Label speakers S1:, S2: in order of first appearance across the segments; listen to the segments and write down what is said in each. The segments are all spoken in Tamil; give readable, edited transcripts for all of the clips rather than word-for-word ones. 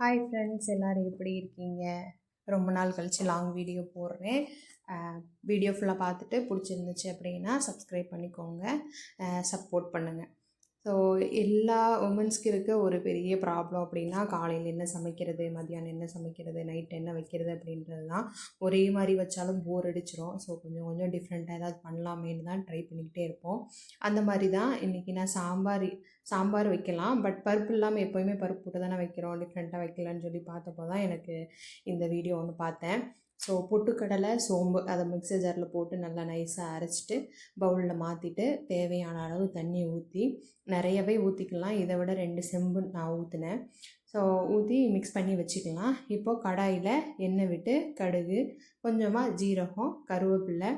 S1: ஹாய் ஃப்ரெண்ட்ஸ், எல்லோரும் எப்படி இருக்கீங்க? ரொம்ப நாள் கழித்து லாங் வீடியோ போடுறேன். வீடியோ ஃபுல்லாக பார்த்துட்டு பிடிச்சிருந்துச்சு அப்படின்னா சப்ஸ்கிரைப் பண்ணிக்கோங்க, சப்போர்ட் பண்ணுங்கள். ஸோ எல்லா உமன்ஸ்க்கு இருக்க ஒரு பெரிய ப்ராப்ளம் அப்படின்னா காலையில் என்ன சமைக்கிறது, மதியானம் என்ன சமைக்கிறது, நைட் என்ன வைக்கிறது அப்படின்றது தான். ஒரே மாதிரி வச்சாலும் போர் அடிச்சிடும். ஸோ கொஞ்சம் கொஞ்சம் டிஃப்ரெண்ட்டாக ஏதாவது பண்ணலாமேன்னு தான் ட்ரை பண்ணிக்கிட்டே இருப்போம். அந்த மாதிரி தான் இன்றைக்கி நான் சாம்பார் வைக்கலாம். பட் பருப்பு இல்லாமல் எப்போயுமே பருப்பு போட்டு தானே வைக்கிறோம், டிஃப்ரெண்ட்டாக வைக்கலான்னு சொல்லி பார்த்தப்போ தான் எனக்கு இந்த வீடியோ ஒன்று பார்த்தேன். ஸோ பொட்டுக்கடலை, சோம்பு அதை மிக்ஸர் ஜாரில் போட்டு நல்லா நைஸாக அரைச்சிட்டு பவுலில் மாற்றிட்டு தேவையான அளவு தண்ணி ஊற்றி நிறையவே ஊற்றிக்கலாம். இதை விட 2 செம்பு நான் ஊற்றினேன். ஸோ ஊற்றி மிக்ஸ் பண்ணி வச்சுக்கலாம். இப்போது கடாயில் எண்ணெய் விட்டு கடுகு, கொஞ்சமாக ஜீரகம், கருவேப்பிலை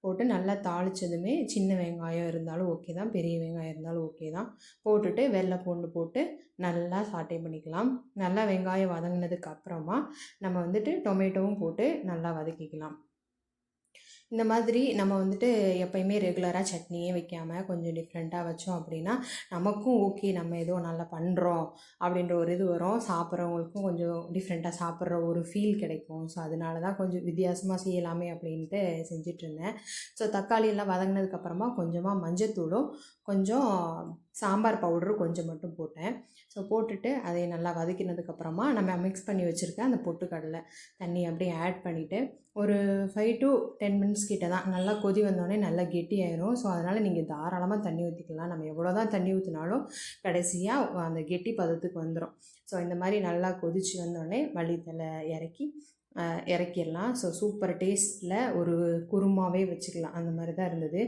S1: போட்டு நல்லா தாளித்ததுமே சின்ன வெங்காயம் இருந்தாலும் ஓகே தான், பெரிய வெங்காயம் இருந்தாலும் ஓகே தான், போட்டுட்டு வெள்ளை பூண்டு போட்டு நல்லா சாட்டே பண்ணிக்கலாம். நல்லா வெங்காயம் வதங்கினதுக்கு அப்புறமா நம்ம டொமேட்டோவும் போட்டு நல்லா வதக்கிக்கலாம். இந்த மாதிரி நம்ம எப்போயுமே ரெகுலராக சட்னியே வைக்காமல் கொஞ்சம் டிஃப்ரெண்ட்டாக வச்சோம் அப்படின்னா நமக்கும் ஓகே, நம்ம ஏதோ நல்லா பண்ணுறோம் அப்படின்ற ஒரு இது வரும். சாப்பிட்றவங்களுக்கும் கொஞ்சம் டிஃப்ரெண்ட்டாக சாப்பிட்ற ஒரு ஃபீல் கிடைக்கும். ஸோ அதனால தான் கொஞ்சம் வித்தியாசமாக செய்யலாமே அப்படின்ட்டு செஞ்சிட்ருந்தேன். ஸோ தக்காளி எல்லாம் வதங்கினதுக்கப்புறமா கொஞ்சமாக மஞ்சத்தூளும் கொஞ்சம் சாம்பார் பவுடரும் கொஞ்சம் மட்டும் போட்டேன். ஸோ போட்டுட்டு அதை நல்லா வதக்கினதுக்கப்புறமா நம்ம மிக்ஸ் பண்ணி வச்சுருக்க அந்த பொட்டுக்கடலை தண்ணி அப்படியே ஆட் பண்ணிவிட்டு ஒரு 5 to 10 மினிட்ஸ் கிட்ட தான். நல்லா கொதி வந்தோடனே நல்லா கெட்டியாயிரும். ஸோ அதனால் நீங்கள் தாராளமாக தண்ணி ஊற்றிக்கலாம். நம்ம எவ்வளோ தான் தண்ணி ஊற்றினாலும் கடைசியாக அந்த கெட்டி பதத்துக்கு வந்துடும். ஸோ இந்த மாதிரி நல்லா கொதித்து வந்தோடனே மல்லித்தலை இறக்கிடலாம். ஸோ சூப்பர் டேஸ்ட்டில் ஒரு குருமாவே வச்சுக்கலாம். அந்த மாதிரி தான் இருந்தது.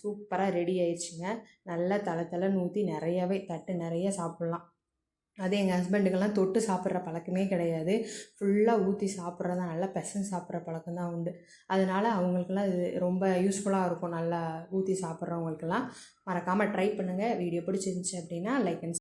S1: சூப்பராக ரெடி ஆயிடுச்சுங்க. நல்லா தலை ஊற்றி நிறையாவே தட்டு நிறைய சாப்பிட்லாம். அது எங்கள் ஹஸ்பண்டுக்கெல்லாம் தொட்டு சாப்பிட்ற பழக்கமே கிடையாது. ஃபுல்லாக ஊற்றி சாப்பிட்றது தான், நல்லா பெசஞ்சு சாப்பிட்ற பழக்கம் தான் உண்டு. அதனால் அவங்களுக்கெல்லாம் இது ரொம்ப யூஸ்ஃபுல்லாக இருக்கும். நல்லா ஊற்றி சாப்பிட்றவங்களுக்கெல்லாம் மறக்காமல் ட்ரை பண்ணுங்கள். வீடியோ பிடிச்சிருந்துச்சி அப்படின்னா லைக் அண்ட்